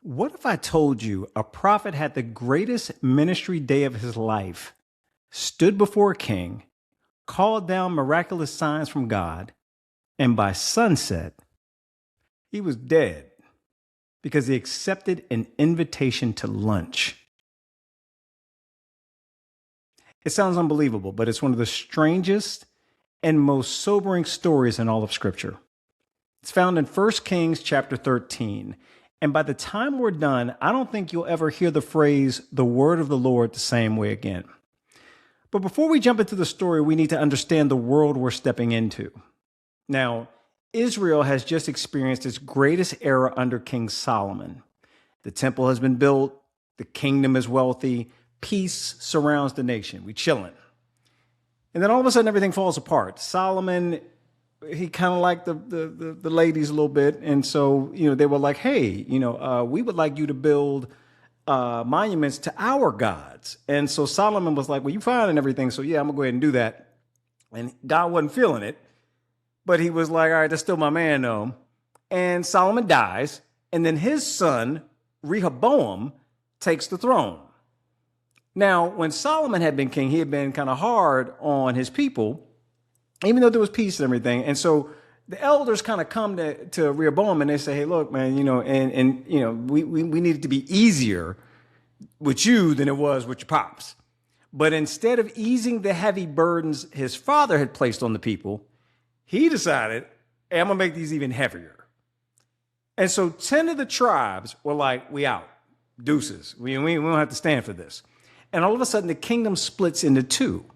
What if I told you a prophet had the greatest ministry day of his life, stood before a king, called down miraculous signs from God, and by sunset, he was dead because he accepted an invitation to lunch? It sounds unbelievable, but it's one of the strangest and most sobering stories in all of Scripture. It's found in 1 Kings chapter 13. And by the time we're done, I don't think you'll ever hear the phrase, the word of the Lord, the same way again. But before we jump into the story, we need to understand the world we're stepping into. Now, Israel has just experienced its greatest era under King Solomon. The temple has been built, the kingdom is wealthy, peace surrounds the nation. We chilling. And then all of a sudden, everything falls apart. Solomon, he kind of liked the ladies a little bit. And so, they were like, hey, we would like you to build monuments to our gods. And so Solomon was like, well, you fine and everything. So yeah, I'm gonna go ahead and do that. And God wasn't feeling it, but he was like, all right, that's still my man though. And Solomon dies. And then his son, Rehoboam, takes the throne. Now, when Solomon had been king, he had been kind of hard on his people, even though there was peace and everything. And so the elders kind of come to Rehoboam and they say, hey, look, man, we need it to be easier with you than it was with your pops. But instead of easing the heavy burdens his father had placed on the people, he decided, hey, I'm going to make these even heavier. And so 10 of the tribes were like, we out, deuces. We don't have to stand for this. And all of a sudden, the kingdom splits into two.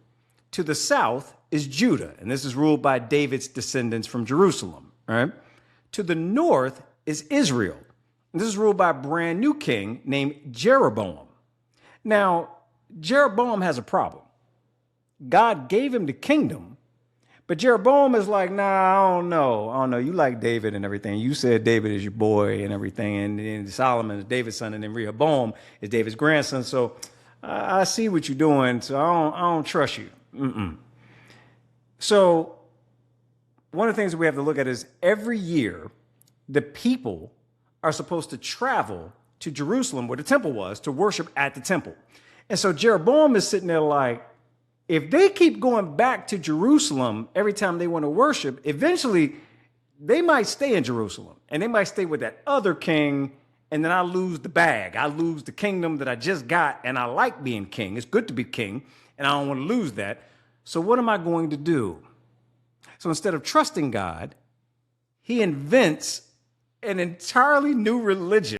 To the south is Judah, and this is ruled by David's descendants from Jerusalem, right? To the north is Israel, and this is ruled by a brand new king named Jeroboam. Now, Jeroboam has a problem. God gave him the kingdom, but Jeroboam is like, nah, I don't know. You like David and everything. You said David is your boy and everything, and Solomon is David's son, and then Rehoboam is David's grandson, so I see what you're doing, so I don't trust you. So one of the things that we have to look at is every year, the people are supposed to travel to Jerusalem, where the temple was, to worship at the temple. And so Jeroboam is sitting there like, if they keep going back to Jerusalem every time they want to worship, eventually they might stay in Jerusalem and they might stay with that other king. And then I lose the bag. I lose the kingdom that I just got. And I like being king. It's good to be king. And I don't want to lose that. So what am I going to do? So instead of trusting God, he invents an entirely new religion.